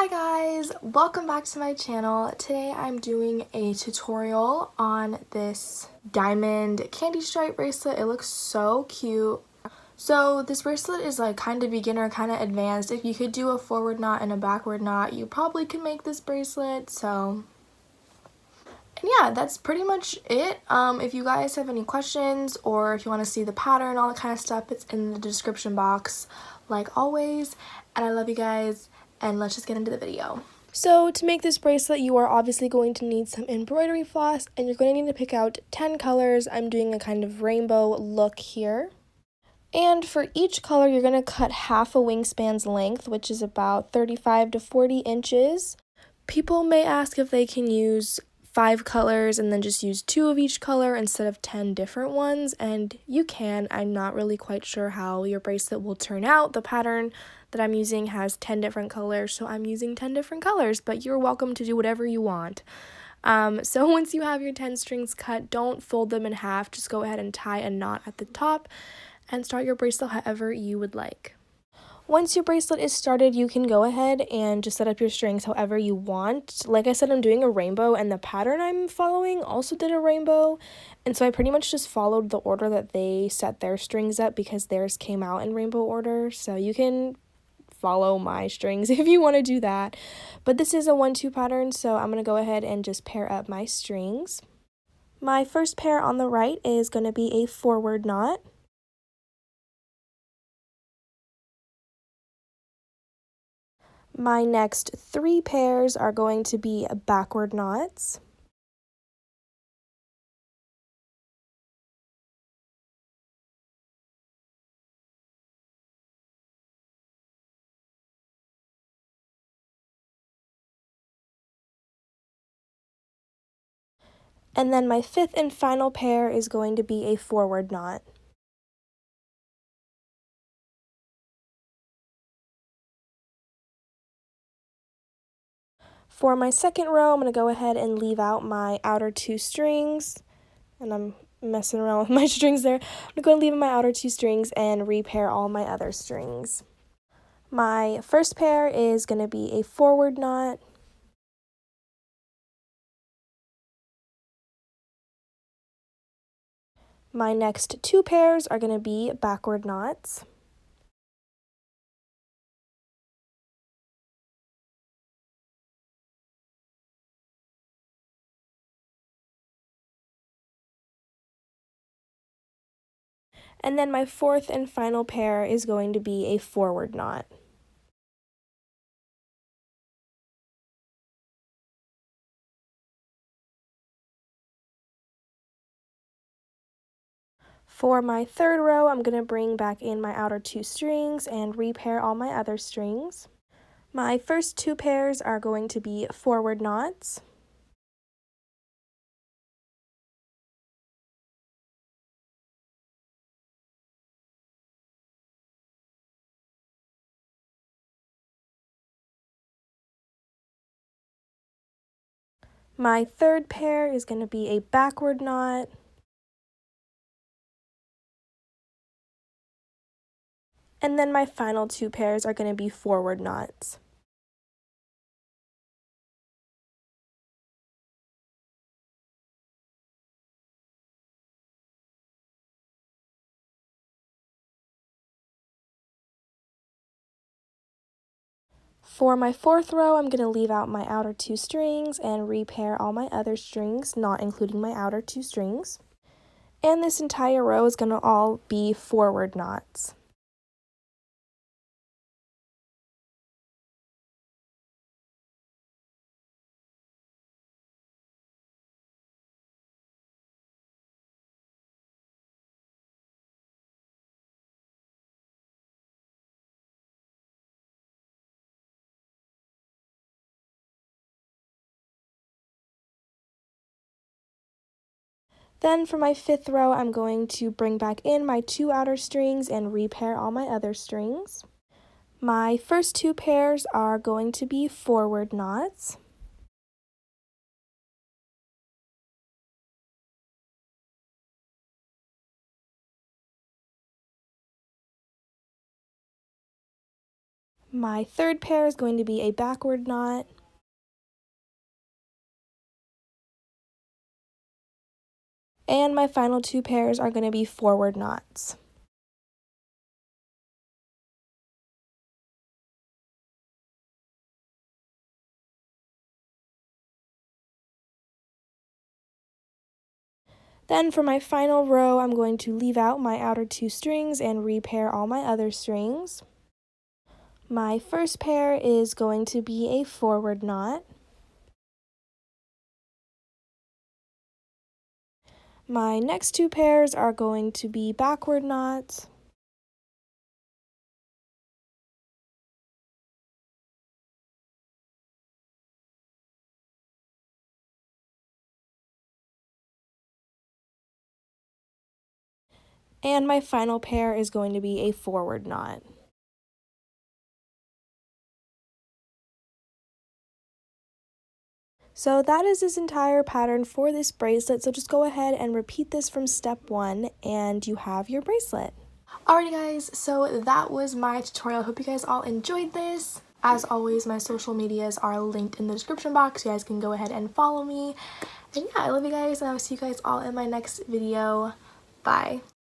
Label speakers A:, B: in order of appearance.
A: Hi guys, welcome back to my channel. Today I'm doing a tutorial on this diamond candy stripe bracelet. It looks so cute. So this bracelet is like kind of beginner, kind of advanced. If you could do a forward knot and a backward knot, you probably could make this bracelet. And yeah, that's pretty much it. If you guys have any questions or if you want to see the pattern, all that kind of stuff, it's in the description box like always. And I love you guys, and let's just get into the video. So to make this bracelet, you are obviously going to need some embroidery floss, and you're going to need to pick out 10 colors. I'm doing a kind of rainbow look here. And for each color, you're going to cut half a wingspan's length, which is about 35 to 40 inches. People may ask if they can use 5 colors and then just use 2 of each color instead of 10 different ones, and you can. I'm not really quite sure how your bracelet will turn out. The pattern that I'm using has 10 different colors, so I'm using 10 different colors, but you're welcome to do whatever you want. So once you have your 10 strings cut, don't fold them in half. Just go ahead and tie a knot at the top and start your bracelet however you would like. Once your bracelet is started, you can go ahead and just set up your strings however you want. Like I said, I'm doing a rainbow, and the pattern I'm following also did a rainbow, and so I pretty much just followed the order that they set their strings up because theirs came out in rainbow order, so you can follow my strings if you want to do that. But this is a 1-2 pattern, so I'm going to go ahead and just pair up my strings. My first pair on the right is going to be a forward knot. My next 3 pairs are going to be backward knots. And then my 5th and final pair is going to be a forward knot. For my second row, I'm going to go ahead and leave out my outer 2 strings, and I'm messing around with my strings there. I'm going to leave in my outer 2 strings and repair all my other strings. My first pair is going to be a forward knot. My next 2 pairs are going to be backward knots. And then my 4th and final pair is going to be a forward knot. For my third row, I'm going to bring back in my outer 2 strings and repair all my other strings. My first 2 pairs are going to be forward knots. My third pair is going to be a backward knot. And then my final 2 pairs are going to be forward knots. For my 4th row, I'm going to leave out my outer 2 strings and repair all my other strings, not including my outer 2 strings. And this entire row is going to all be forward knots. Then for my 5th row, I'm going to bring back in my 2 outer strings and repair all my other strings. My first 2 pairs are going to be forward knots. My third pair is going to be a backward knot. And my final 2 pairs are going to be forward knots. Then for my final row, I'm going to leave out my outer 2 strings and repair all my other strings. My first pair is going to be a forward knot. My next 2 pairs are going to be backward knots. And my final pair is going to be a forward knot. So that is this entire pattern for this bracelet. So just go ahead and repeat this from step 1 and you have your bracelet. Alrighty guys, so that was my tutorial. Hope you guys all enjoyed this. As always, my social medias are linked in the description box. You guys can go ahead and follow me. And yeah, I love you guys and I will see you guys all in my next video. Bye.